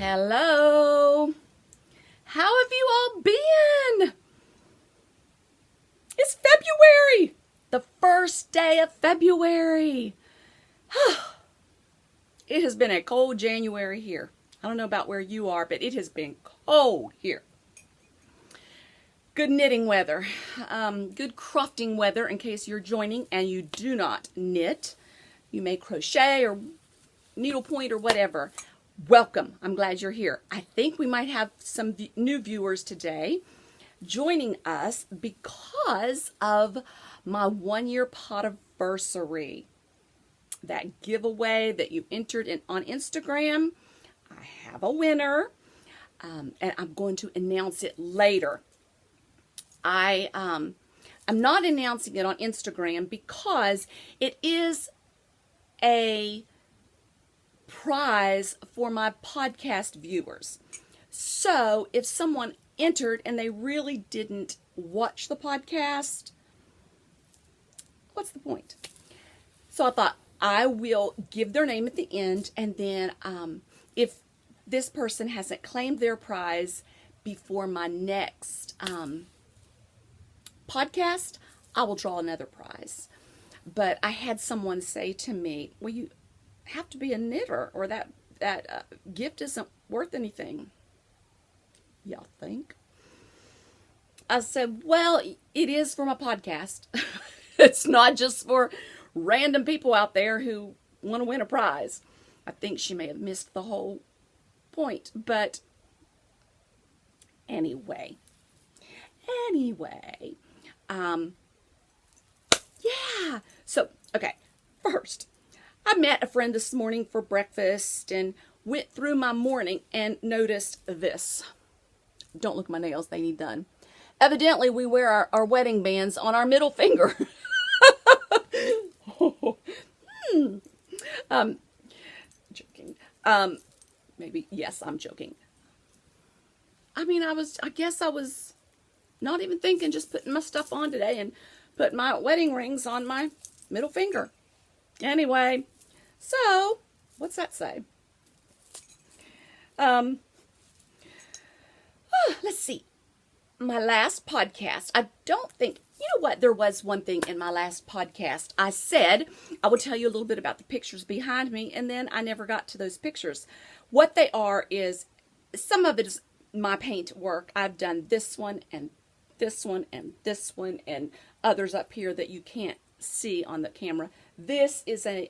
Hello. How have you all been? It's February, the first day of February. It has been a cold January here. I don't know about where you are, but it has been cold here. Good knitting weather, good crafting weather in case you're joining and you do not knit. You may crochet or needlepoint or whatever. Welcome. I'm glad you're here. I think we might have some new viewers today joining us because of my 1-year podiversary. That giveaway that you entered in on Instagram. I have a winner, and I'm going to announce it later. I'm not announcing it on Instagram because it is a prize for my podcast viewers. So if someone entered and they really didn't watch the podcast, what's the point? So I thought I will give their name at the end, and then if this person hasn't claimed their prize before my next podcast, I will draw another prize. But I had someone say to me, well, you have to be a knitter or that gift isn't worth anything. Y'all think? I said, well, it is for my podcast. It's not just for random people out there who want to win a prize. I think she may have missed the whole point, but anyway, yeah. So, okay, first, I met a friend this morning for breakfast and went through my morning and noticed this. Don't look at my nails, they need done. Evidently, we wear our wedding bands on our middle finger. Joking. Maybe, yes, I'm joking. I mean, I guess I was not even thinking, just putting my stuff on today and put my wedding rings on my middle finger. Anyway, so, what's that say? Let's see. My last podcast, I don't think, you know what, there was one thing in my last podcast. I said I would tell you a little bit about the pictures behind me, and then I never got to those pictures. What they are is, some of it is my paint work. I've done this one, and this one, and this one, and others up here that you can't see on the camera. This is a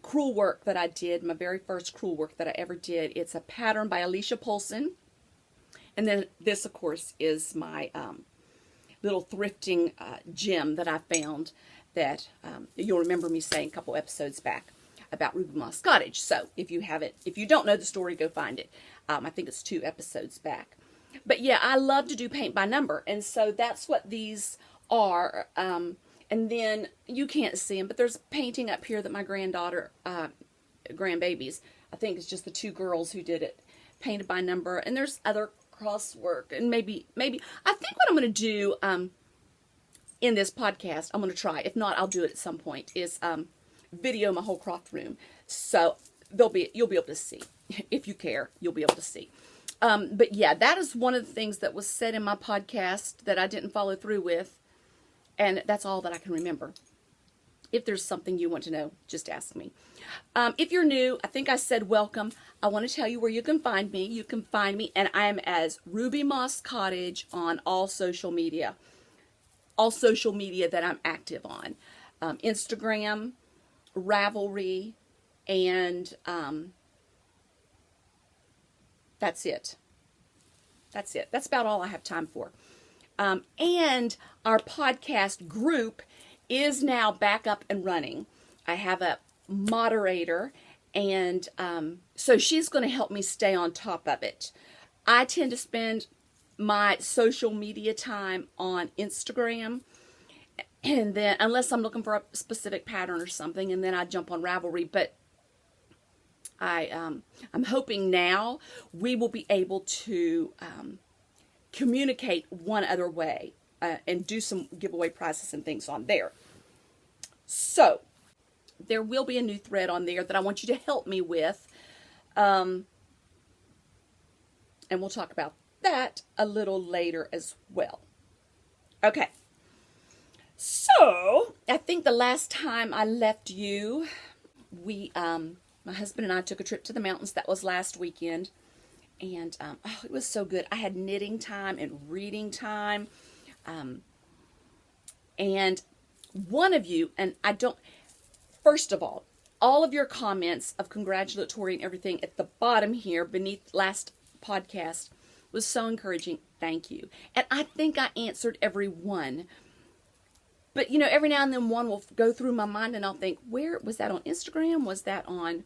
crewel work that I did, my very first crewel work that I ever did. It's a pattern by Alicia Polson. And then this, of course, is my little thrifting gem that I found that you'll remember me saying a couple episodes back about Ruby Moss Cottage. So if you don't know the story, go find it. I think it's 2 episodes back. But yeah, I love to do paint by number. And so that's what these are. And then you can't see them, but there's painting up here that my grandbabies, I think it's just the 2 girls who did it, painted by number. And there's other crosswork, and maybe I think what I'm going to do in this podcast, I'm going to try, if not I'll do it at some point, is video my whole craft room, so you'll be able to see. If you care, you'll be able to see. But yeah, that is one of the things that was said in my podcast that I didn't follow through with, and that's all that I can remember. If there's something you want to know, just ask me. If you're new, I think I said welcome. I want to tell you where you can find me. You can find me, and I am as Ruby Moss Cottage on all social media. All social media that I'm active on. Instagram, Ravelry, and that's it. That's it. That's about all I have time for. And our podcast group is now back up and running. I have a moderator, and so she's going to help me stay on top of it. I tend to spend my social media time on Instagram, and then unless I'm looking for a specific pattern or something, and then I jump on Ravelry. But I'm hoping now we will be able to communicate one other way. And do some giveaway prizes and things on there. So, there will be a new thread on there that I want you to help me with. And we'll talk about that a little later as well. Okay. So, I think the last time I left you, my husband and I took a trip to the mountains. That was last weekend. And it was so good. I had knitting time and reading time. And one of you, and I don't, first of all of your comments of congratulatory and everything at the bottom here beneath last podcast was so encouraging. Thank you. And I think I answered every one. But, you know, every now and then one will go through my mind and I'll think, where was that on Instagram? Was that on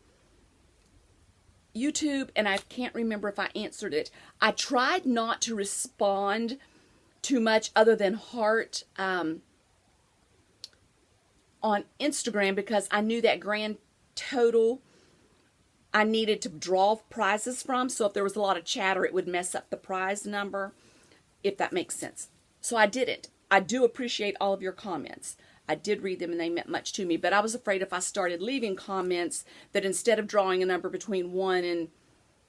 YouTube? And I can't remember if I answered it. I tried not to respond too much other than heart on Instagram because I knew that grand total I needed to draw prizes from. So if there was a lot of chatter, it would mess up the prize number, if that makes sense. So I didn't. I do appreciate all of your comments. I did read them and they meant much to me, but I was afraid if I started leaving comments that instead of drawing a number between 1 and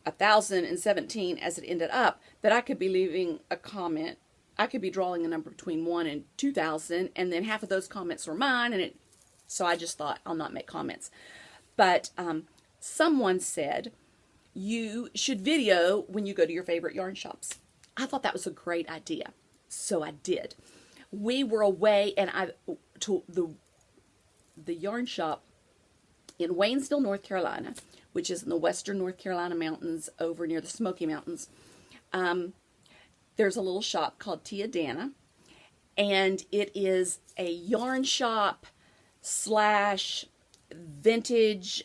1,017 as it ended up, that I could be leaving a comment. I could be drawing a number between 1 and 2,000 and then half of those comments were mine, and so I just thought I'll not make comments. But someone said you should video when you go to your favorite yarn shops. I thought that was a great idea, so I did. We were away, and I to the yarn shop in Waynesville, North Carolina, which is in the western North Carolina mountains over near the Smoky Mountains. There's a little shop called Teabag, and it is a yarn shop slash vintage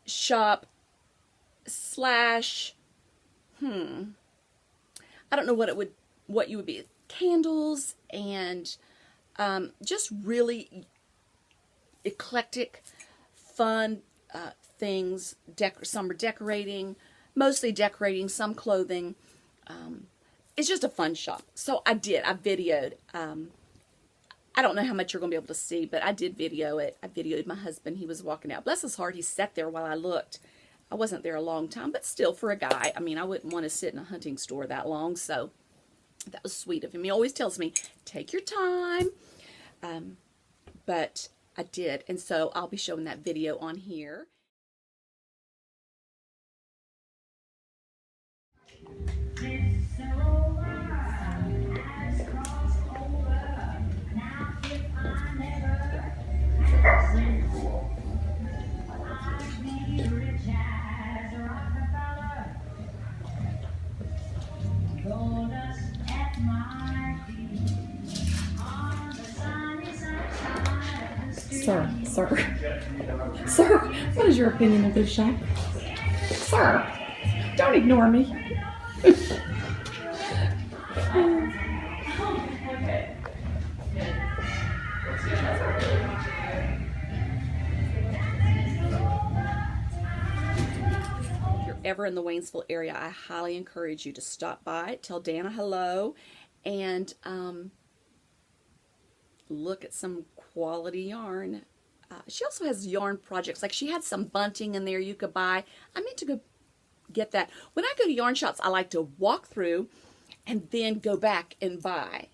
shop slash I don't know what you would be, candles and just really eclectic, fun things. Some are decorating, mostly decorating, some clothing. It's just a fun shop. So I videoed. I don't know how much you're going to be able to see, but I did video it. I videoed my husband. He was walking out. Bless his heart, he sat there while I looked. I wasn't there a long time, but still, for a guy, I mean, I wouldn't want to sit in a hunting store that long, so that was sweet of him. He always tells me, take your time, but I did, and so I'll be showing that video on here. Sir, what is your opinion of this shop? Sir, don't ignore me. If you're ever in the Waynesville area, I highly encourage you to stop by, tell Dana hello, and look at some quality yarn. She also has yarn projects. Like she had some bunting in there you could buy. I meant to go get that. When I go to yarn shops, I like to walk through and then go back and buy.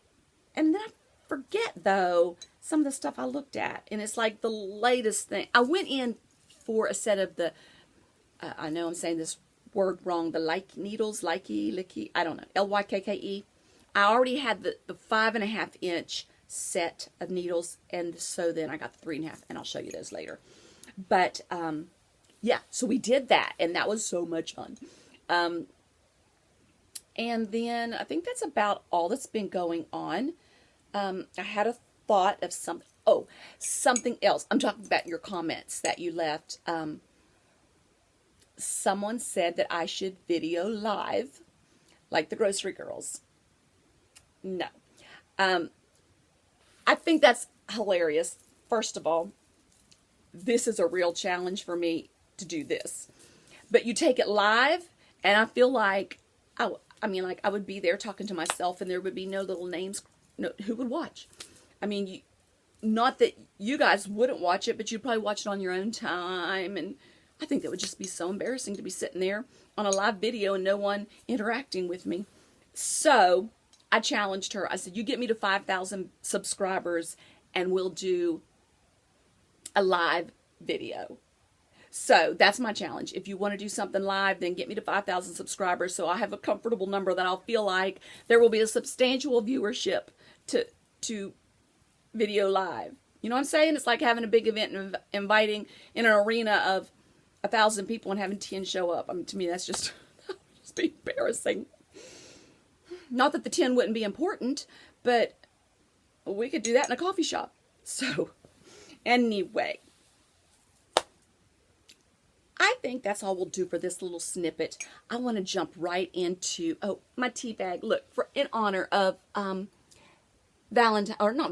And then I forget, though, some of the stuff I looked at. And it's like the latest thing. I went in for a set of the, I know I'm saying this word wrong, the like needles, licky, I don't know, L-Y-K-K-E. I already had the 5.5 inch set of needles, and so then I got the 3.5, and I'll show you those later. But yeah, so we did that, and that was so much fun. And then I think that's about all that's been going on. I had a thought of something else. I'm talking about your comments that you left. Someone said that I should video live like the grocery girls. No. I think that's hilarious. First of all, this is a real challenge for me to do this. But you take it live, and I feel like, I would be there talking to myself, and there would be no little names. No, who would watch? I mean, not that you guys wouldn't watch it, but you'd probably watch it on your own time, and I think that would just be so embarrassing to be sitting there on a live video and no one interacting with me. So I challenged her. I said, you get me to 5,000 subscribers and we'll do a live video. So that's my challenge. If you want to do something live, then get me to 5,000 subscribers so I have a comfortable number that I'll feel like there will be a substantial viewership to video live. You know what I'm saying? It's like having a big event and inviting in an arena of 1,000 people and having 10 show up. I mean, to me, that's just embarrassing. Not that the 10 wouldn't be important, but we could do that in a coffee shop. So, anyway, I think that's all we'll do for this little snippet. I want to jump right into, my tea bag. Look, in honor of not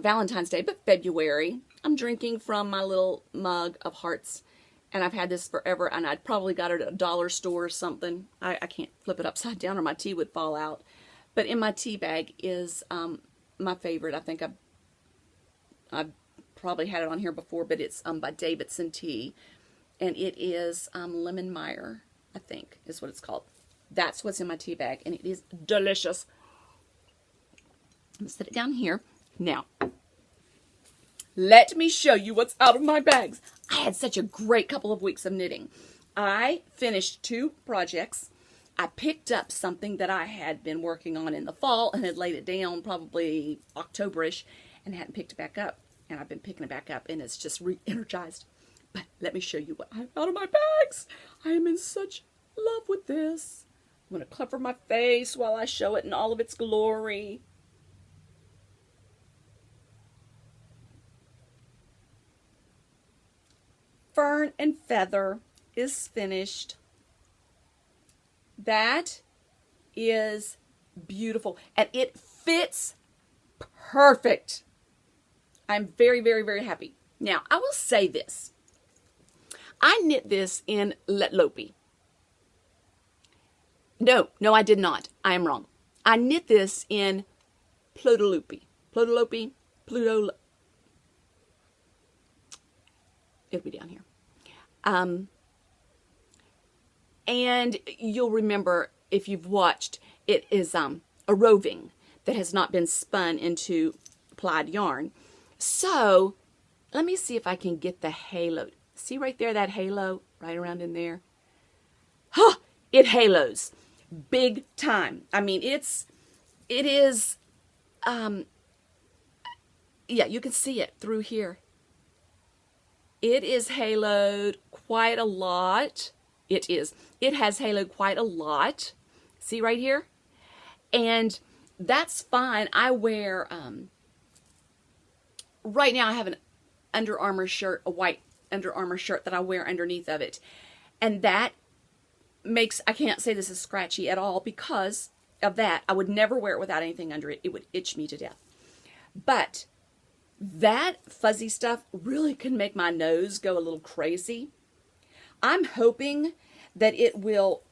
Valentine's Day, but February. I'm drinking from my little mug of hearts, and I've had this forever, and I'd probably got it at a dollar store or something. I can't flip it upside down or my tea would fall out. But in my tea bag is my favorite. I think I've probably had it on here before, but it's by Davidson Tea, and it is Lemon Meyer, I think is what it's called. That's what's in my tea bag, and it is delicious. I'm going to set it down here. Now, let me show you what's out of my bags. I had such a great couple of weeks of knitting. I finished 2 projects. I picked up something that I had been working on in the fall and had laid it down probably October-ish and hadn't picked it back up. And I've been picking it back up and it's just re-energized. But let me show you what I have out of my bags. I am in such love with this. I'm going to cover my face while I show it in all of its glory. Fern and Feather is finished. That is beautiful. And it fits perfect. I'm very, very, very happy. Now, I will say this. I knit this in Letlopi. No, I did not. I am wrong. I knit this in Plodalopi. It'll be down here. And you'll remember, if you've watched, it is a roving that has not been spun into plied yarn. So, let me see if I can get the halo. See right there, that halo right around in there? Huh! It halos. Big time. I mean, it is, yeah, you can see it through here. It is haloed quite a lot. It is. It has haloed quite a lot. See right here? And that's fine. I wear, right now I have an Under Armour shirt, a white Under Armour shirt that I wear underneath of it. And that makes, I can't say this is scratchy at all because of that. I would never wear it without anything under it. It would itch me to death. But that fuzzy stuff really can make my nose go a little crazy. I'm hoping that it will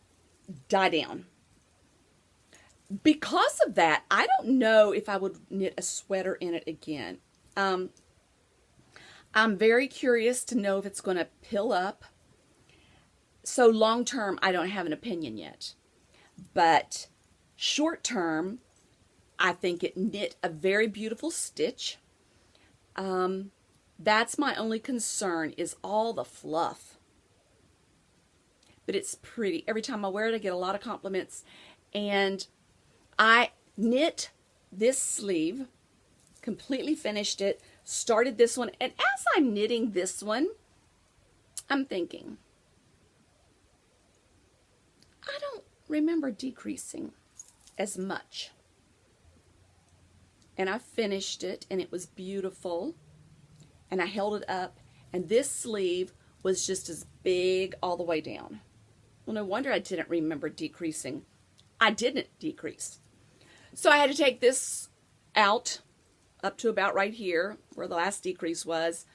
die down. Because of that, I don't know if I would knit a sweater in it again. I'm very curious to know if it's going to pill up. So long term, I don't have an opinion yet. But short term, I think it knit a very beautiful stitch. That's my only concern, is all the fluff. But it's pretty. Every time I wear it, I get a lot of compliments. And I knit this sleeve, completely finished it, started this one. And as I'm knitting this one, I'm thinking, I don't remember decreasing as much. And I finished it, and it was beautiful. And I held it up, and this sleeve was just as big all the way down. Well, no wonder I didn't remember decreasing. I didn't decrease. So I had to take this out up to about right here, where the last decrease was.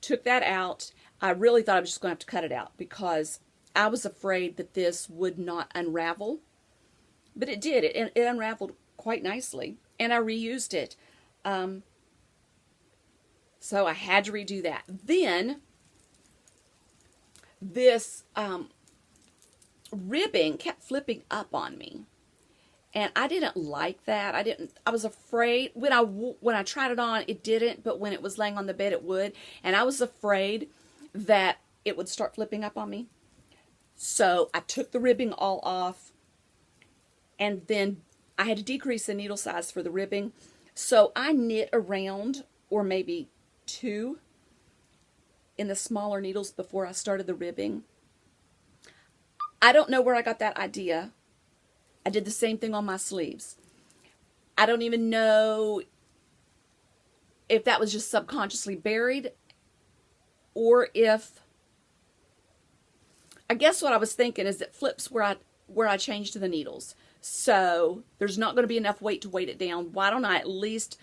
Took that out. I really thought I was just going to have to cut it out because I was afraid that this would not unravel. But it did. It unraveled quite nicely. And I reused it. So I had to redo that. Then, this ribbing kept flipping up on me. And I didn't like that. I was afraid when I tried it on, it didn't, but when it was laying on the bed, it would. And I was afraid that it would start flipping up on me. So I took the ribbing all off, and then I had to decrease the needle size for the ribbing. So I knit around, or maybe 2 in the smaller needles before I started the ribbing. I don't know where I got that idea. I did the same thing on my sleeves. I don't even know if that was just subconsciously buried, or if, I guess what I was thinking is it flips where I changed the needles. So there's not going to be enough weight to weight it down. Why don't I at least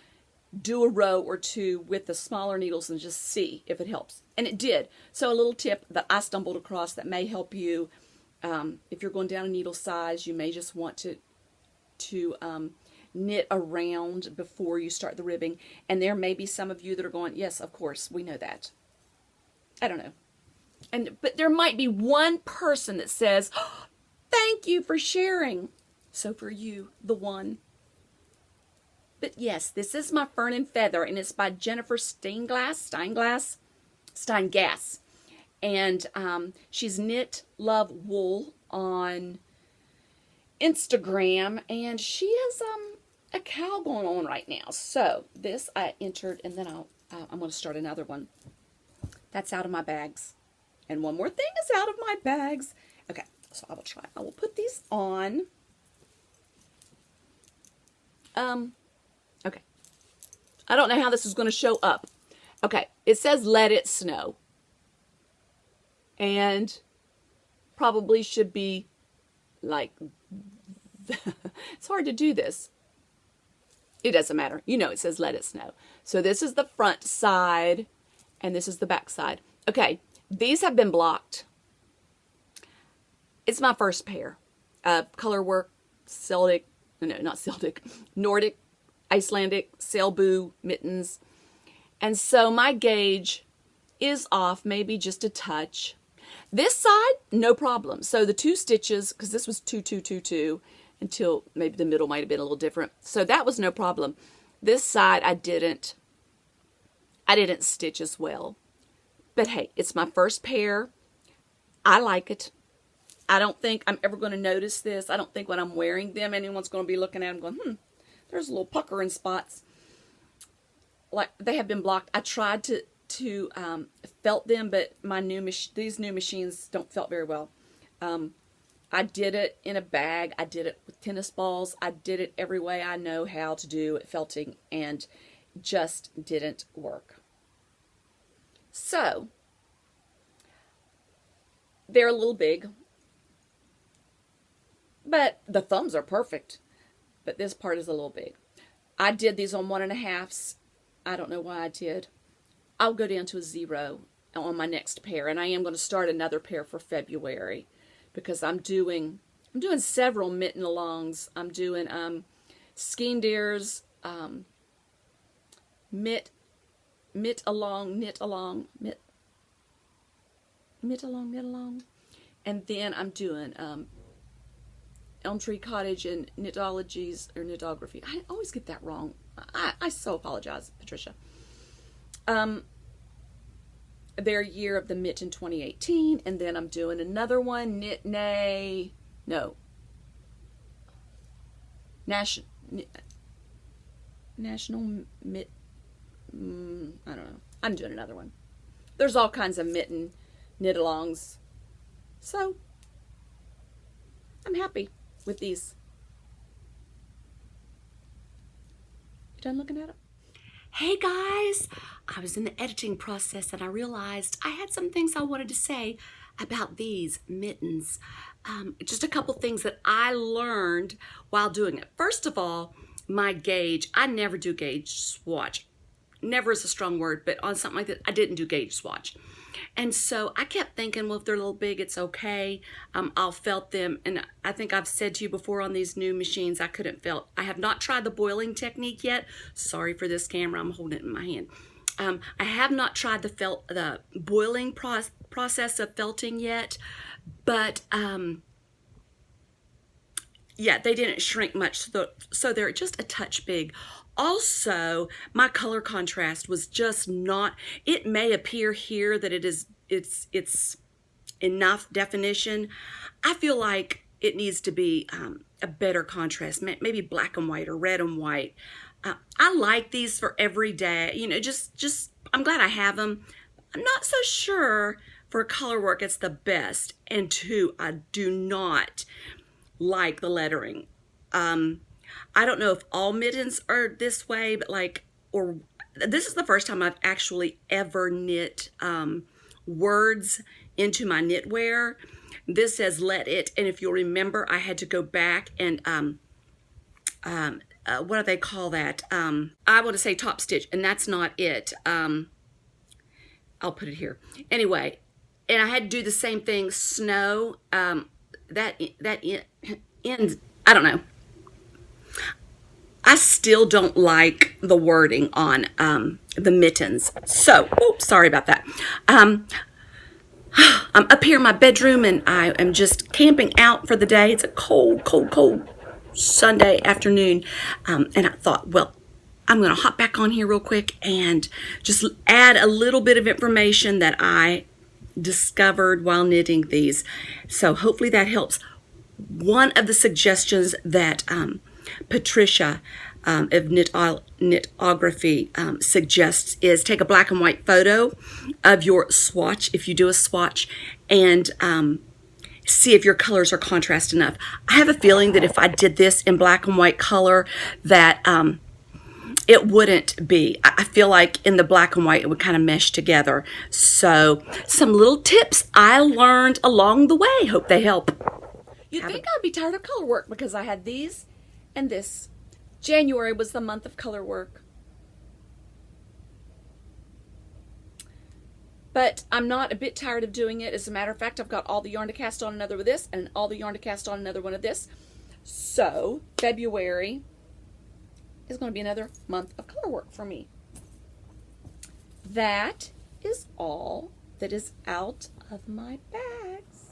do a row or 2 with the smaller needles and just see if it helps? And it did. So a little tip that I stumbled across that may help you. If you're going down a needle size, you may just want to knit around before you start the ribbing. And there may be some of you that are going, yes, of course, we know that. I don't know. But there might be one person that says, oh, thank you for sharing. So for you, the one. But yes, this is my Fern and Feather, and it's by Jennifer Steingass. And she's Knit Love Wool on Instagram, and she has a cow going on right now. So this I entered, and then I'm going to start another one. That's out of my bags, and one more thing is out of my bags. Okay, so I will try. I will put these on. Okay. I don't know how this is going to show up. Okay, it says let it snow. And probably should be like, it's hard to do this. It doesn't matter. You know it says let it snow. So this is the front side, and this is the back side. Okay, these have been blocked. It's my first pair. Colorwork, Nordic, Icelandic, Sailboo mittens. And so my gauge is off, maybe just a touch. This side, no problem. So the 2 stitches, because this was 2, 2, 2, 2, until maybe the middle might have been a little different. So that was no problem. This side, I didn't stitch as well. But hey, it's my first pair. I like it. I don't think I'm ever going to notice this. I don't think when I'm wearing them, anyone's going to be looking at them going, there's a little pucker in spots. Like, they have been blocked. I tried to felt them, but these new machines don't felt very well. I did it in a bag. I did it with tennis balls. I did it every way I know how to do it, felting, and just didn't work. So they're a little big, but the thumbs are perfect. But this part is a little big. I did these on 1.5s. I don't know why I did. I'll go down to a 0 on my next pair, and I am going to start another pair for February because I'm doing several mitten alongs. I'm doing Skeen Deer's knit along, and then I'm doing Elm Tree Cottage and Knitologies or Knitography. I always get that wrong. I so apologize, Patricia. Their Year of the Mitten 2018, and then I'm doing another one, National Mitt, I don't know. I'm doing another one. There's all kinds of mitten knit-alongs. So, I'm happy with these. You done looking at it? Hey guys, I was in the editing process and I realized I had some things I wanted to say about these mittens. Just a couple things that I learned while doing it. First of all, my gauge. I never do gauge swatch. Never is a strong word, but on something like that, I didn't do gauge swatch. And so I kept thinking, well, if they're a little big, it's okay. I'll felt them. And I think I've said to you before on these new machines, I couldn't felt. I have not tried the boiling technique yet. Sorry for this camera. I'm holding it in my hand. I have not tried the boiling process of felting yet, but yeah, they didn't shrink much, so they're just a touch big. Also, my color contrast was just not, it may appear here that it's enough definition. I feel like it needs to be a better contrast, maybe black and white or red and white. I like these for every day, you know, just I'm glad I have them. I'm not so sure for Colorwork it's the best. And two, I do not like the lettering. I don't know if all mittens are this way, but this is the first time I've actually ever knit words into my knitwear. This says let it, and if you'll remember, I had to go back and what do they call that? I want to say top stitch, and that's not it. I'll put it here. Anyway, and I had to do the same thing, snow, that ends, I don't know. I still don't like the wording on the mittens. So, oops, sorry about that. I'm up here in my bedroom, and I am just camping out for the day. It's a cold, cold, cold Sunday afternoon. And I thought, well, I'm going to hop back on here real quick and just add a little bit of information that I discovered while knitting these. So hopefully that helps. One of the suggestions that Patricia of Knitography suggests is take a black and white photo of your swatch, if you do a swatch, and see if your colors are contrast enough. I have a feeling that if I did this in black and white color that it wouldn't be. I feel like in the black and white it would kind of mesh together. So some little tips I learned along the way. Hope they help. You'd think I'd be tired of Colorwork because I had these and this. January was the month of Colorwork. But I'm not a bit tired of doing it. As a matter of fact, I've got all the yarn to cast on another with this and all the yarn to cast on another one of this. So February is going to be another month of Colorwork for me. That is all that is out of my bags.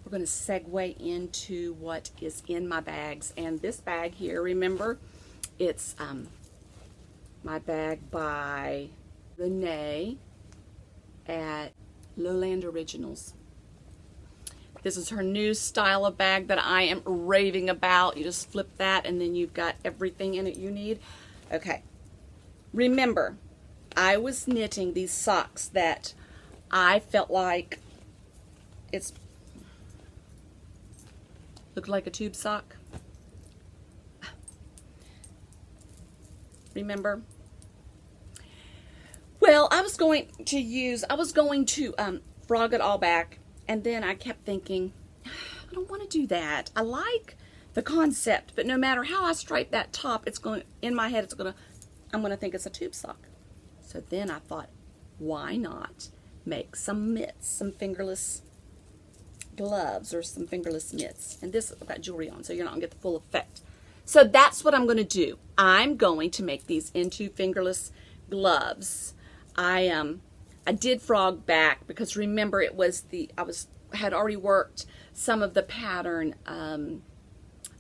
We're going to segue into what is in my bags. And this bag here, remember, it's my bag by Renee at Lowland Originals. This is her new style of bag that I am raving about. You just flip that and then you've got everything in it you need. Okay. Remember, I was knitting these socks that I felt like looked like a tube sock. Remember? Well, I was going to frog it all back, and then I kept thinking, I don't want to do that. I like the concept, but no matter how I stripe that top, in my head, I'm going to think it's a tube sock. So then I thought, why not make some mitts, some fingerless gloves or some fingerless mitts. And this, I've got jewelry on, so you're not going to get the full effect. So that's what I'm going to do. I'm going to make these into fingerless gloves. I did frog back because remember it was had already worked some of the pattern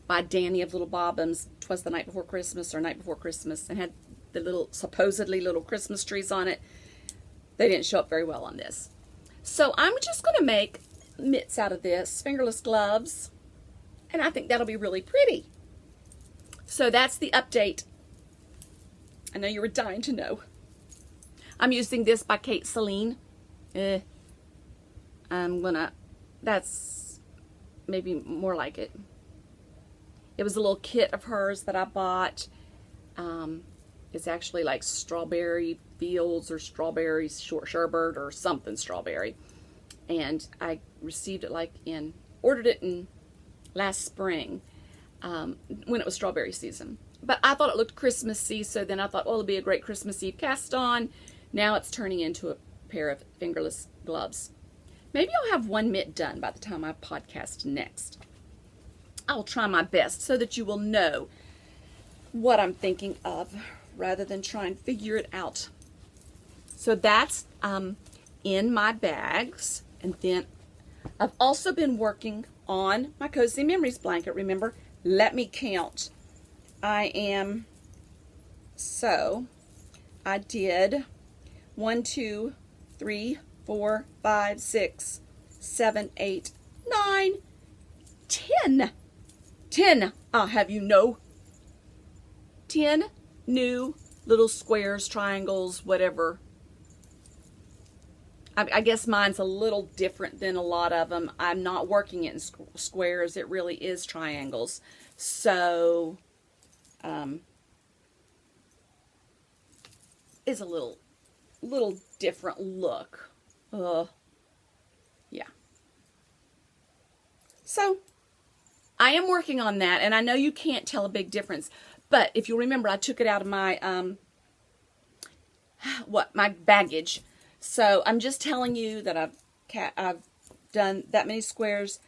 by Danny of Little Bobbins. 'Twas the Night Before Christmas or Night Before Christmas, and had the supposedly little Christmas trees on it. They didn't show up very well on this. So I'm just going to make mitts out of this, fingerless gloves, and I think that'll be really pretty. So that's the update. I know you were dying to know. I'm using this by Kate Celine. That's maybe more like it. It was a little kit of hers that I bought. It's actually like Strawberry Fields or Strawberry Sherbet or something strawberry. And I received it ordered it in last spring when it was strawberry season. But I thought it looked Christmassy, so then I thought, well, it'll be a great Christmas Eve cast on. Now it's turning into a pair of fingerless gloves. Maybe I'll have one mitt done by the time I podcast next. I'll try my best so that you will know what I'm thinking of rather than try and figure it out. So that's in my bags. And then I've also been working on my Cozy Memories blanket. Remember, let me count. I did 1, 2, 3, 4, 5, 6, 7, 8, 9, 10. 10, I'll have you know. 10 new little squares, triangles, whatever. I guess mine's a little different than a lot of them. I'm not working it in squares. It really is triangles. So, it's a little different look. Yeah. So, I am working on that, and I know you can't tell a big difference. But if you remember, I took it out of my, my baggage. So I'm just telling you that I've done that many squares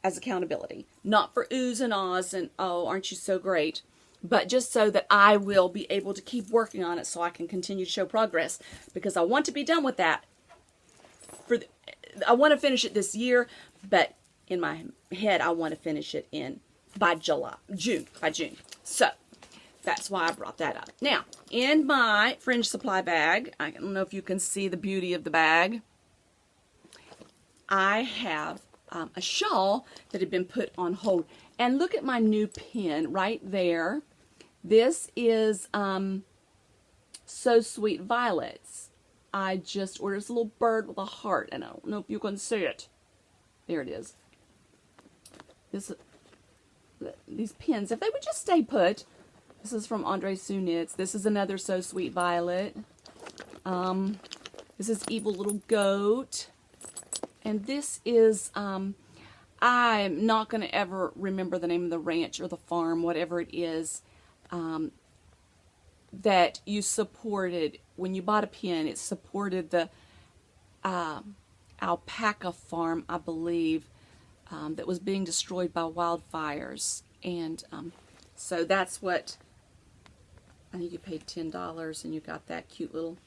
as accountability. Not for oohs and ahs and, oh, aren't you so great? But just so that I will be able to keep working on it so I can continue to show progress. Because I want to be done with that. I want to finish it this year, but in my head, I want to finish it by June. So that's why I brought that up. Now, in my fringe supply bag, I don't know if you can see the beauty of the bag, I have a shawl that had been put on hold. And look at my new pin right there. This is So Sweet Violets. I just ordered this little bird with a heart, and I don't know if you can see it. There it is. These pins, if they would just stay put. This is from Andre Sue Knits. This is another So Sweet Violet. This is Evil Little Goat. And this is, I'm not going to ever remember the name of the ranch or the farm, whatever it is, that you supported. When you bought a pin, it supported the alpaca farm, I believe, that was being destroyed by wildfires. And so that's what... I think you paid $10 and you got that cute little...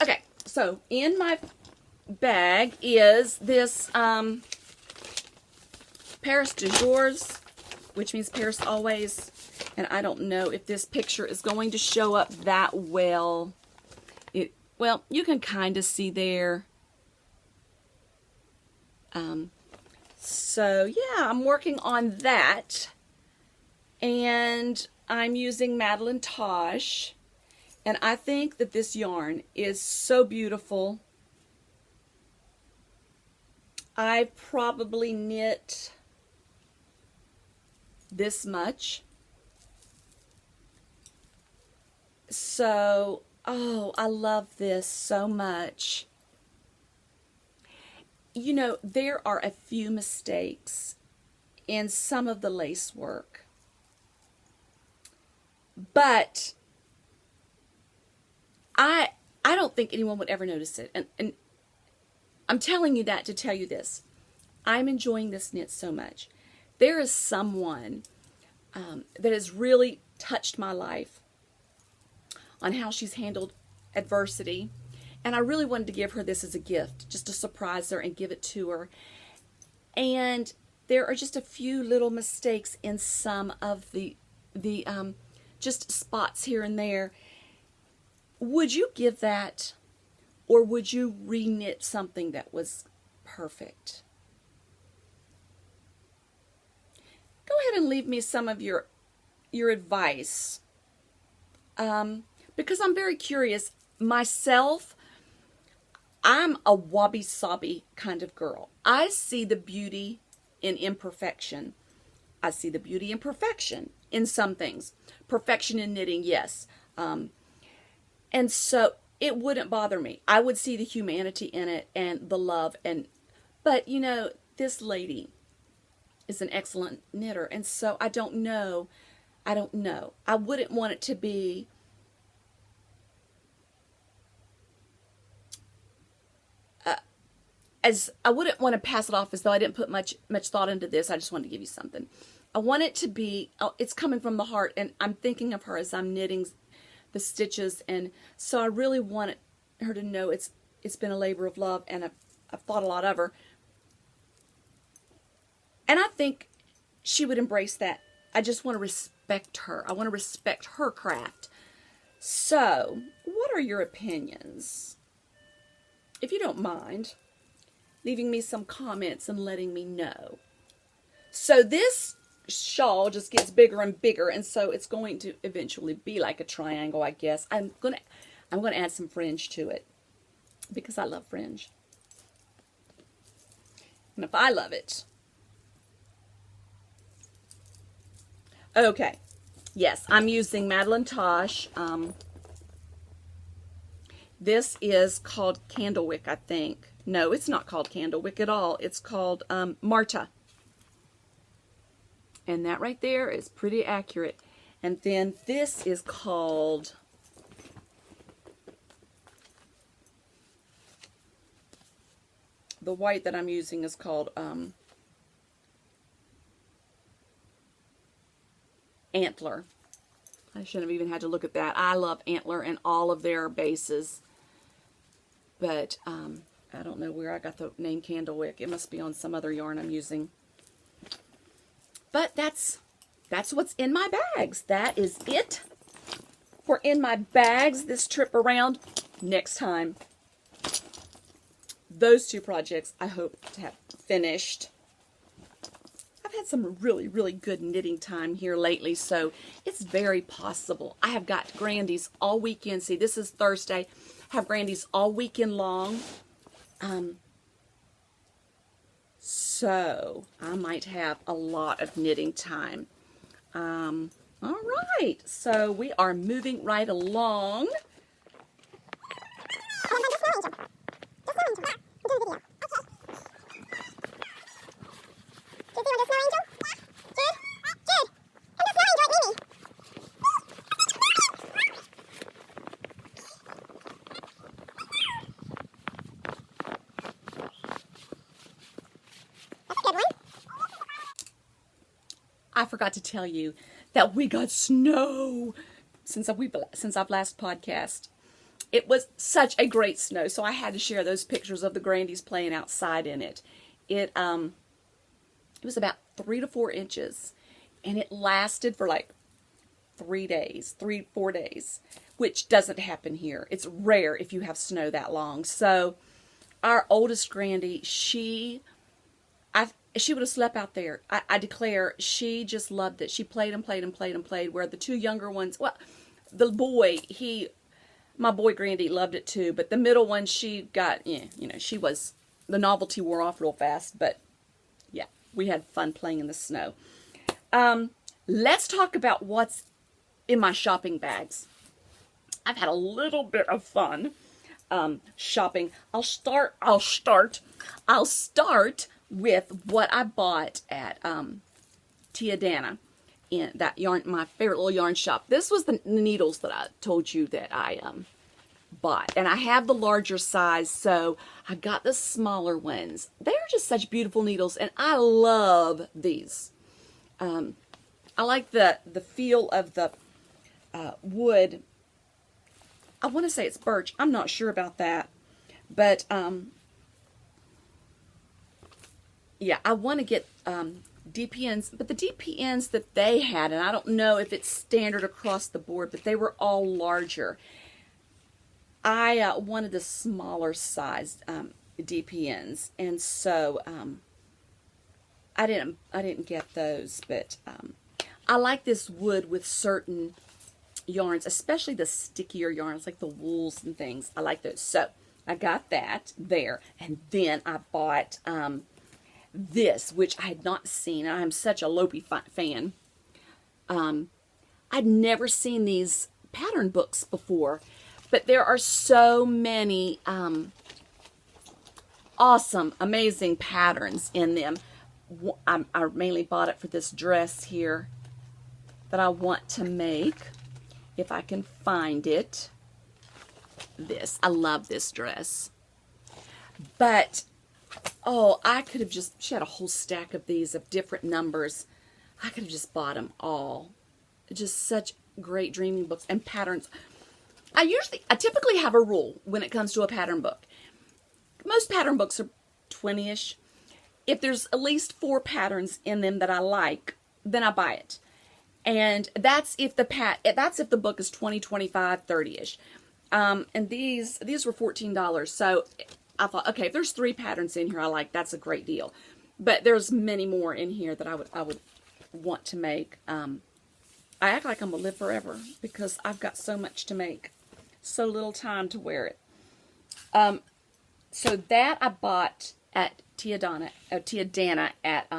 Okay, so in my bag is this Paris du Jours, which means Paris always. And I don't know if this picture is going to show up that well. Well, you can kind of see there. So yeah, I'm working on that. And I'm using Madeline Tosh, and I think that this yarn is so beautiful. I probably knit this much. So, oh, I love this so much. You know, there are a few mistakes in some of the lace work. But I don't think anyone would ever notice it. And I'm telling you that to tell you this. I'm enjoying this knit so much. There is someone that has really touched my life on how she's handled adversity. And I really wanted to give her this as a gift, just to surprise her and give it to her. And there are just a few little mistakes in some of the just spots here and there. Would you give that, or would you re-knit something that was perfect? Go ahead and leave me some of your advice, because I'm very curious. Myself, I'm a wabi-sabi kind of girl. I see the beauty in imperfection. I see the beauty in perfection in some things. Perfection in knitting, yes. And so it wouldn't bother me. I would see the humanity in it and the love. But, you know, this lady is an excellent knitter. And so I don't know. I wouldn't want it to be as I wouldn't want to pass it off as though I didn't put much thought into this. I just wanted to give you something. I want it to be, it's coming from the heart, and I'm thinking of her as I'm knitting the stitches, and so I really wanted her to know it's been a labor of love, and I've thought a lot of her. And I think she would embrace that. I just want to respect her. I want to respect her craft. So, what are your opinions? If you don't mind leaving me some comments and letting me know. So this shawl just gets bigger and bigger, and so it's going to eventually be like a triangle, I guess. I'm gonna add some fringe to it because I love fringe. And if I love it. Okay. Yes, I'm using Madeline Tosh. This is called Candlewick, I think. No, it's not called Candlewick at all. It's called Marta. And that right there is pretty accurate. And then this is called... the white that I'm using is called Antler. I shouldn't have even had to look at that. I love Antler and all of their bases. But I don't know where I got the name Candlewick. It must be on some other yarn I'm using. But that's what's in my bags. That is it for in my bags this trip around. Next time, those two projects I hope to have finished. I've had some really, really good knitting time here lately, so it's very possible. I have got Grandies all weekend. See, this is Thursday. I have Grandies all weekend long. So I might have a lot of knitting time. All right, so we are moving right along. I forgot to tell you that we got snow since I've last podcast. It was such a great snow, so I had to share those pictures of the Grandies playing outside in it. It was about 3 to 4 inches, and it lasted for like 4 days, which doesn't happen here. It's rare if you have snow that long. So our oldest Grandie, she would have slept out there. I declare, she just loved it. She played and played and played and played, where the 2 younger ones, well, the boy, my boy Grandie loved it too, but the middle one, she got, the novelty wore off real fast, but yeah, we had fun playing in the snow. Let's talk about what's in my shopping bags. I've had a little bit of fun shopping. I'll start with what I bought at Tia Dana in that yarn, my favorite little yarn shop. This was the needles that I told you that I bought, and I have the larger size, so I got the smaller ones. They're just such beautiful needles, and I love these. I like the feel of the wood. I want to say it's birch. I'm not sure about that, but yeah, I want to get DPNs, but the DPNs that they had, and I don't know if it's standard across the board, but they were all larger. I wanted the smaller sized DPNs, and so I didn't get those, but I like this wood with certain yarns, especially the stickier yarns like the wools and things. I like those, so I got that there, and then I bought this, which I had not seen. I'm such a Lopi fan. I'd never seen these pattern books before, but there are so many awesome, amazing patterns in them. I mainly bought it for this dress here that I want to make, if I can find it. I love this dress. But Oh, I could have just, she had a whole stack of these of different numbers. I could have just bought them all. Just such great dreaming books and patterns. I typically have a rule when it comes to a pattern book. Most pattern books are 20-ish. If there's at least 4 patterns in them that I like, then I buy it. And that's if the book is 20, 25, 30-ish. And these were $14. So I thought, okay, if there's 3 patterns in here I like, that's a great deal. But there's many more in here that I would want to make. I act like I'm gonna live forever because I've got so much to make, so little time to wear it. So that I bought at Tia Dana at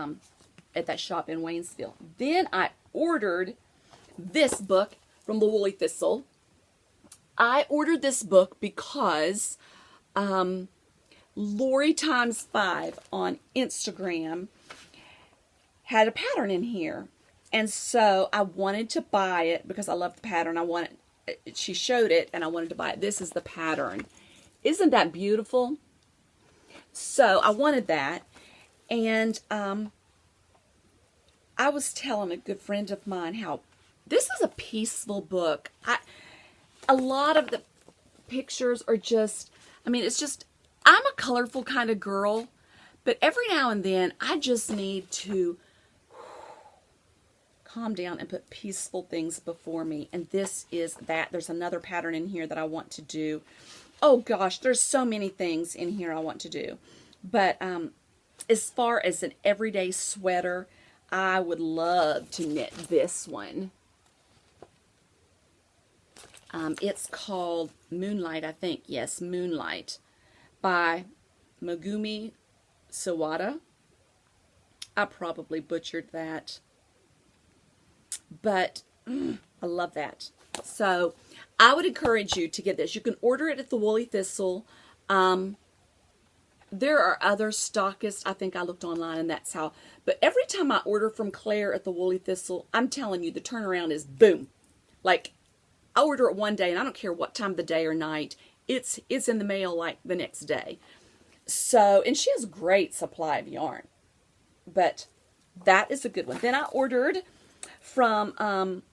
that shop in Waynesville. Then I ordered this book from the Woolly Thistle. I ordered this book because Lori times 5 on Instagram had a pattern in here. And so I wanted to buy it because I love the pattern. She showed it and I wanted to buy it. This is the pattern. Isn't that beautiful? So I wanted that. And I was telling a good friend of mine how this is a peaceful book. A lot of the pictures are just, it's just, I'm a colorful kind of girl, but every now and then I just need to calm down and put peaceful things before me. And this is that. There's another pattern in here that I want to do. Oh gosh, there's so many things in here I want to do. But as far as an everyday sweater, I would love to knit this one. It's called Moonlight, I think. Yes, Moonlight by Megumi Sawada. I probably butchered that. But I love that. So I would encourage you to get this. You can order it at the Woolly Thistle. There are other stockists. I think I looked online and that's how. But every time I order from Claire at the Woolly Thistle, I'm telling you, the turnaround is boom. Like, I order it one day and I don't care what time of the day or night. It's in the mail like the next day. So, and she has a great supply of yarn. But that is a good one. Then I ordered from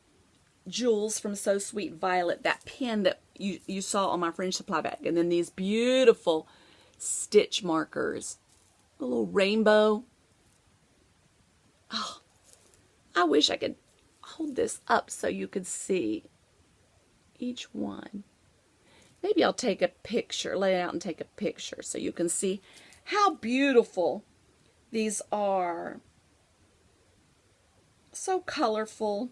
Jules from So Sweet Violet, that pin that you saw on my fringe supply bag. And then these beautiful stitch markers. A little rainbow. Oh, I wish I could hold this up so you could see each one. Maybe I'll take a picture, lay it out and take a picture so you can see how beautiful these are. So colorful,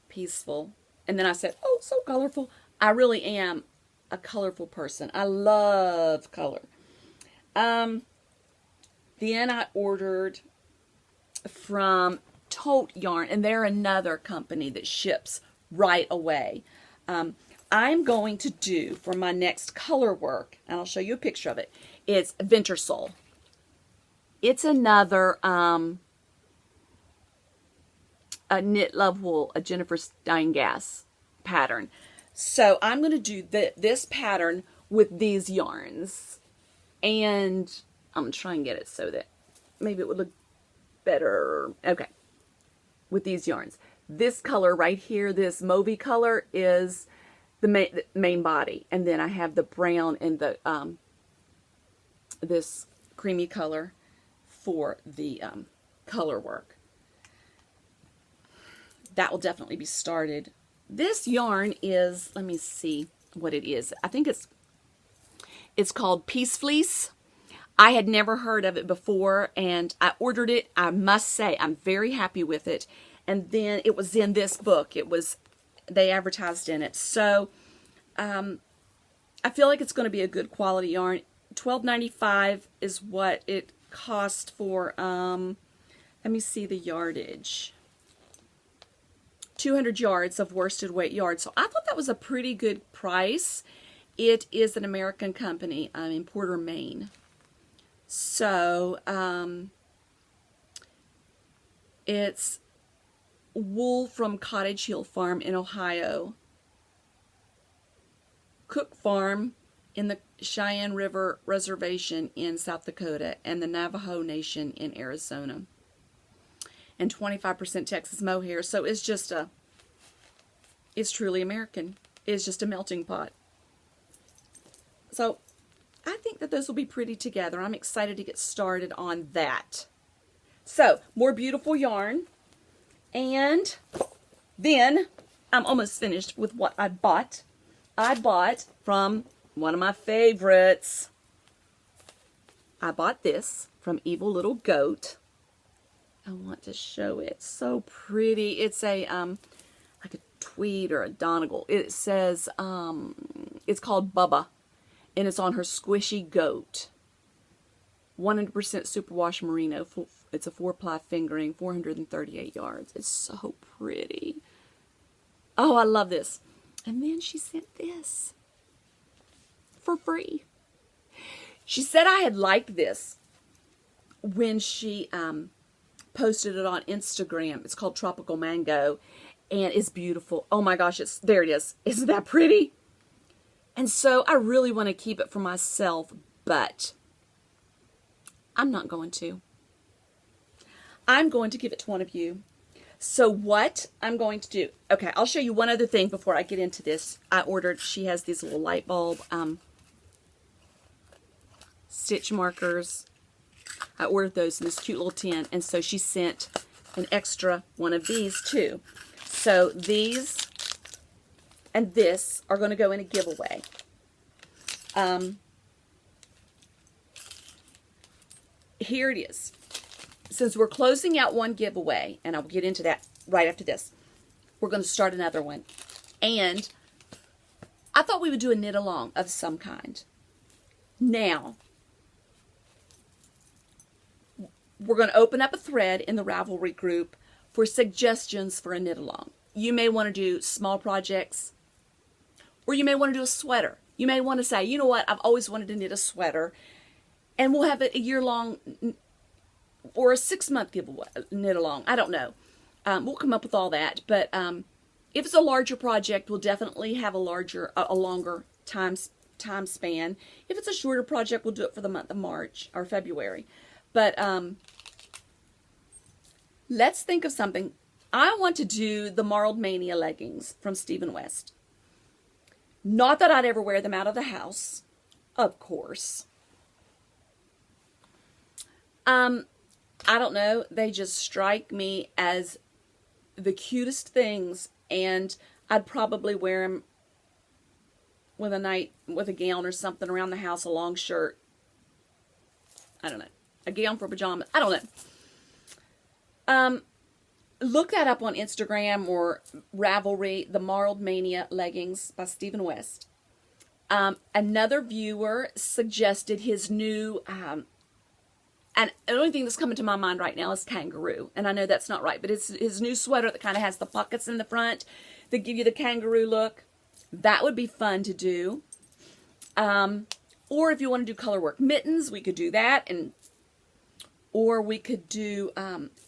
peaceful. And then I said, oh, so colorful. I really am a colorful person. I love color. Then I ordered from Tote Yarn, and they're another company that ships right away. I'm going to do for my next Colorwork, and I'll show you a picture of it. It's Venturesole. It's another a Knit Love Wool, a Jennifer Steingass pattern. So I'm going to do this pattern with these yarns. And I'm going to try and get it so that maybe it would look better. Okay. With these yarns. This color right here, this mauvey color, is the main body. And then I have the brown and the this creamy color for the Colorwork. That will definitely be started. This yarn is, let me see what it is. I think it's called Peace Fleece. I had never heard of it before, and I ordered it. I must say, I'm very happy with it. And then it was in this book. They advertised in it. So, I feel like it's going to be a good quality yarn. $12.95 is what it cost for, let me see the yardage. 200 yards of worsted weight yarn. So I thought that was a pretty good price. It is an American company in Porter, Maine. So it's wool from Cottage Hill Farm in Ohio. Cook Farm in the Cheyenne River Reservation in South Dakota and the Navajo Nation in Arizona. And 25% Texas mohair. So it's just it's truly American. It's just a melting pot. So I think that those will be pretty together. I'm excited to get started on that. So more beautiful yarn. And then I'm almost finished with what I bought. I bought from one of my favorites. I bought this from Evil Little Goat. I want to show it. So pretty. It's a like a tweed or a Donegal. It says it's called Bubba, and it's on her squishy goat. 100% superwash merino. It's a 4-ply fingering, 438 yards. It's so pretty. Oh, I love this. And then she sent this for free. She said I had liked this when she posted it on Instagram. It's called Tropical Mango, and it's beautiful. Oh my gosh, there it is. Isn't that pretty? And so I really want to keep it for myself, but I'm not going to. I'm going to give it to one of you. So what I'm going to do, okay, I'll show you one other thing before I get into this. She has these little light bulb stitch markers. I ordered those in this cute little tin, and so she sent an extra one of these too. So these and this are going to go in a giveaway. Here it is. Since we're closing out one giveaway, and I'll get into that right after this, we're going to start another one. And I thought we would do a knit along of some kind. Now, we're going to open up a thread in the Ravelry group for suggestions for a knit along. You may want to do small projects, or you may want to do a sweater. You may want to say, you know what, I've always wanted to knit a sweater, and we'll have a year-long or a 6-month giveaway knit along. I don't know. We'll come up with all that. But if it's a larger project, we'll definitely have a longer time span. If it's a shorter project, we'll do it for the month of March or February. But let's think of something. I want to do the Marled Mania leggings from Stephen West. Not that I'd ever wear them out of the house, of course. I don't know. They just strike me as the cutest things, and I'd probably wear them with a gown or something around the house, a long shirt. I don't know. A gown for pajamas. I don't know. Look that up on Instagram or Ravelry, the Marled Mania leggings by Stephen West. Another viewer suggested his new, and the only thing that's coming to my mind right now is kangaroo. And I know that's not right, but it's his new sweater that kind of has the pockets in the front that give you the kangaroo look. That would be fun to do. Or if you want to do colorwork mittens, we could do that. Or we could do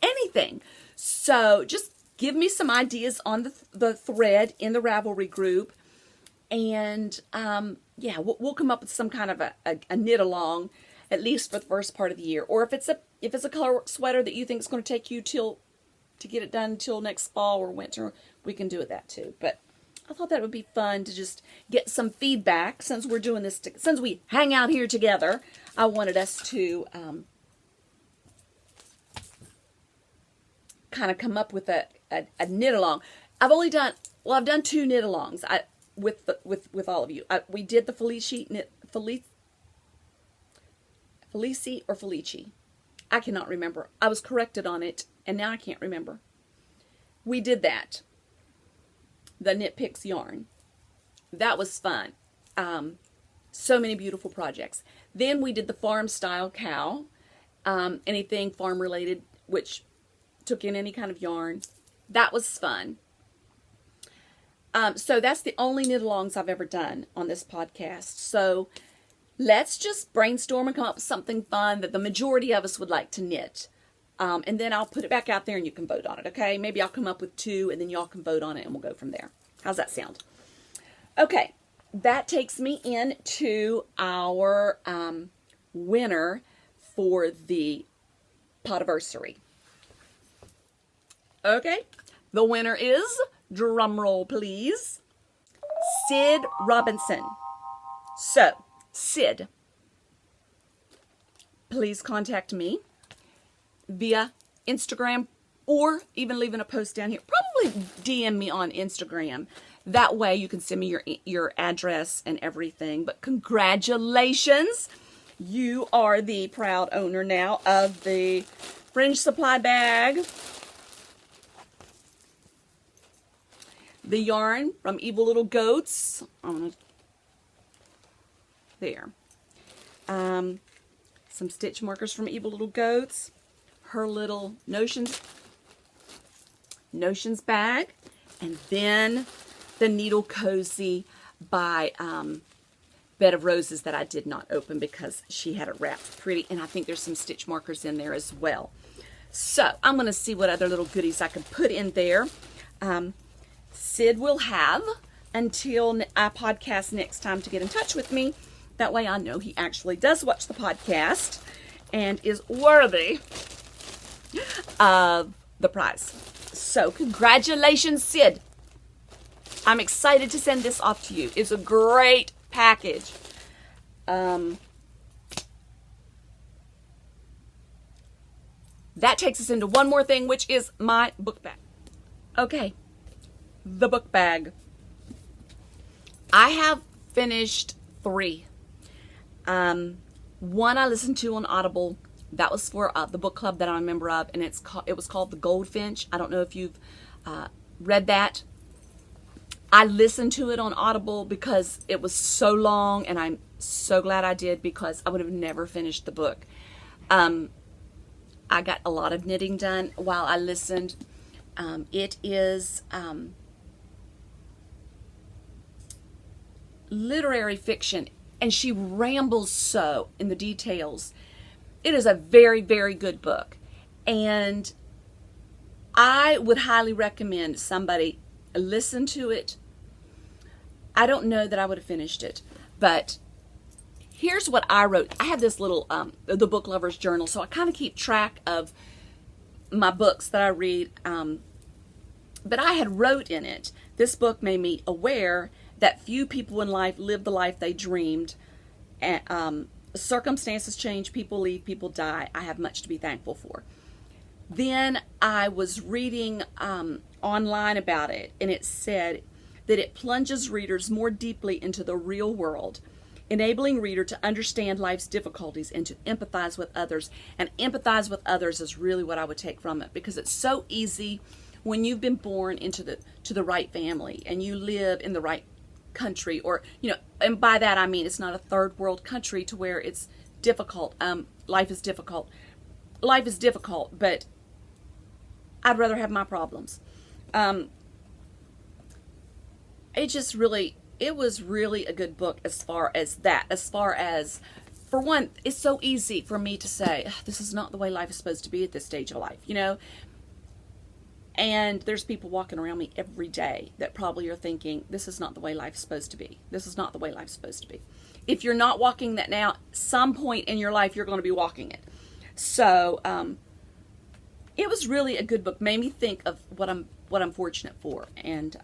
anything. So just give me some ideas on the thread in the Ravelry group. And yeah, we'll come up with some kind of a knit along, at least for the first part of the year. Or if it's a colorwork sweater that you think is going to take you to get it done till next fall or winter, we can do it that too. But I thought that would be fun to just get some feedback since we're doing this, since we hang out here together. I wanted us to kind of come up with a knit along. I've done 2 knit alongs with all of you. We did the Felici or Felici. I cannot remember. I was corrected on it, and now I can't remember. We did that. The Knit Picks yarn. That was fun. So many beautiful projects. Then we did the farm style cow. Anything farm related, which took in any kind of yarn. That was fun. So that's the only knit alongs I've ever done on this podcast. So let's just brainstorm and come up with something fun that the majority of us would like to knit. And then I'll put it back out there and you can vote on it, okay? Maybe I'll come up with 2 and then y'all can vote on it and we'll go from there. How's that sound? Okay. that takes me into our winner for the Podiversary. Okay, the winner is, drumroll please, Sid Robinson. So, Sid, please contact me via Instagram or even leaving a post down here. Probably DM me on Instagram. That way you can send me your address and everything. But congratulations. You are the proud owner now of the Fringe Supply bag. The yarn from Evil Little Goats. There. Some stitch markers from Evil Little Goats. Her little Notions bag. And then the Needle Cozy by Bed of Roses that I did not open because she had it wrapped pretty. And I think there's some stitch markers in there as well. So I'm going to see what other little goodies I can put in there. Sid will have until I podcast next time to get in touch with me. That way I know he actually does watch the podcast and is worthy of the prize. So congratulations, Sid. I'm excited to send this off to you. It's a great package. That takes us into one more thing, which is my book bag. Okay, the book bag. I have finished 3. One I listened to on Audible. That was for the book club that I'm a member of, and it was called The Goldfinch. I don't know if you've read that. I listened to it on Audible because it was so long, and I'm so glad I did because I would have never finished the book. I got a lot of knitting done while I listened. It is literary fiction, and she rambles so in the details. It is a very, very good book, and I would highly recommend somebody listen to it. I don't know that I would have finished it, but here's what I wrote. I have this little, the Book Lover's Journal, so I kind of keep track of my books that I read, but I had wrote in it, this book made me aware that few people in life live the life they dreamed. And, circumstances change, people leave, people die. I have much to be thankful for. Then I was reading online about it, and it said that it plunges readers more deeply into the real world, enabling reader to understand life's difficulties and to empathize with others. And empathize with others is really what I would take from it, because it's so easy when you've been born into the right family and you live in the right country, or and by that I mean it's not a third world country to where it's difficult. Life is difficult, but I'd rather have my problems. It was really a good book as far as that. As far as, for one, it's so easy for me to say, this is not the way life is supposed to be at this stage of life, And there's people walking around me every day that probably are thinking, this is not the way life's supposed to be. This is not the way life's supposed to be. If you're not walking that now, some point in your life, you're going to be walking it. So, it was really a good book. Made me think of what I'm fortunate for. And,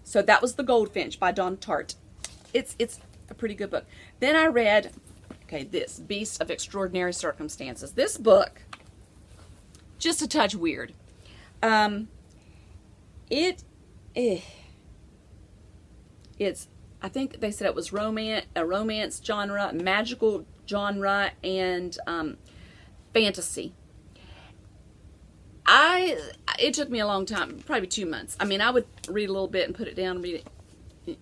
so that was The Goldfinch by Dawn Tart. It's a pretty good book. Then I read, this Beast of Extraordinary Circumstances. This book, just a touch weird. It's, I think they said it was a romance genre, magical genre, and fantasy. It took me a long time, probably 2 months. I mean, I would read a little bit and put it down and read it.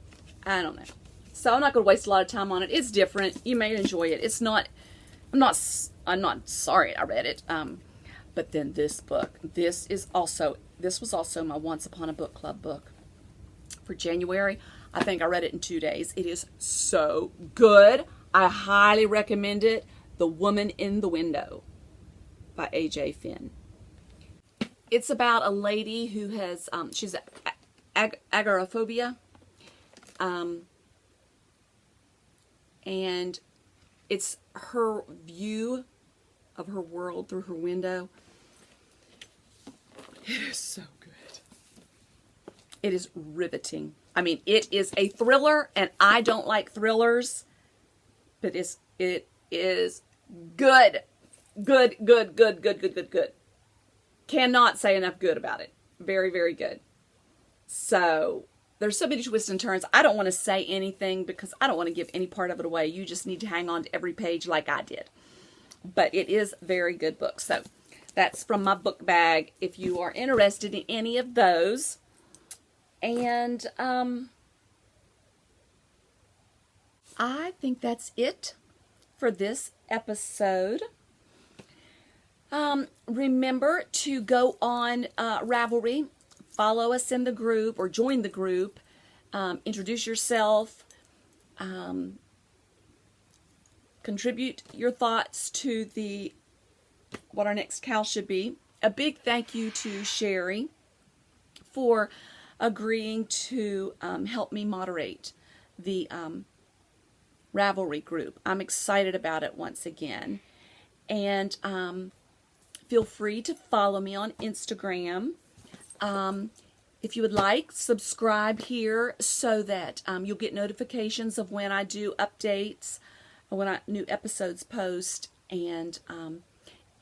I don't know. So I'm not going to waste a lot of time on it. It's different. You may enjoy it. I'm not sorry I read it. But then this book, this was also my Once Upon a Book Club book for January. I think I read it in 2 days. It is so good. I highly recommend it. The Woman in the Window by A.J. Finn. It's about a lady who has, she's agoraphobia. and it's her view of her world through her window. It is so good. It is riveting. I mean, it is a thriller, and I don't like thrillers, but it is good. Good, good, good, good, good, good, good. Cannot say enough good about it. Very, very good. So, there's so many twists and turns. I don't want to say anything because I don't want to give any part of it away. You just need to hang on to every page like I did. But it is a very good book. So, that's from my book bag if you are interested in any of those. And I think that's it for this episode. Remember to go on Ravelry, follow us in the group or join the group, introduce yourself, contribute your thoughts to what our next cowl should be. A big thank you to Sherry for agreeing to help me moderate the Ravelry group. I'm excited about it once again. And feel free to follow me on Instagram. If you would like, subscribe here so that you'll get notifications of when I do updates, when new episodes post, and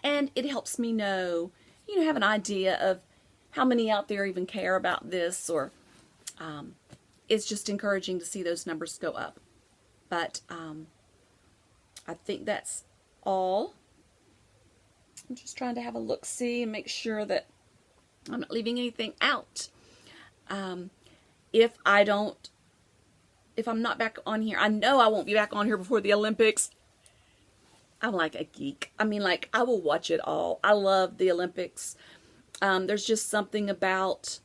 it helps me know, have an idea of how many out there even care about this, or it's just encouraging to see those numbers go up. But I think that's all. I'm just trying to have a look-see and make sure that I'm not leaving anything out. If I'm not back on here, I know I won't be back on here before the Olympics. I'm like a geek. I mean, like, I will watch it all. I love the Olympics. There's just something about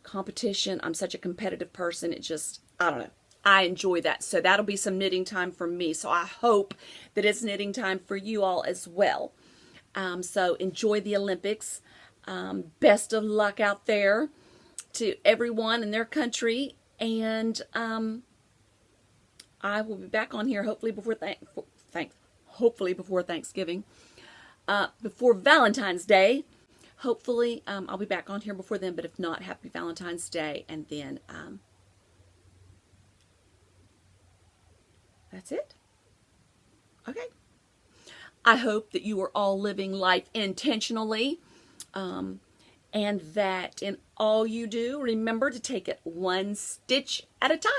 competition. I'm such a competitive person. I don't know. I enjoy that. So that'll be some knitting time for me. So I hope that it's knitting time for you all as well. So enjoy the Olympics. Best of luck out there to everyone in their country. And I will be back on here hopefully before Thanksgiving. Before Valentine's Day. Hopefully, I'll be back on here before then, but if not, happy Valentine's Day, and then, that's it. Okay. I hope that you are all living life intentionally, and that in all you do, remember to take it one stitch at a time.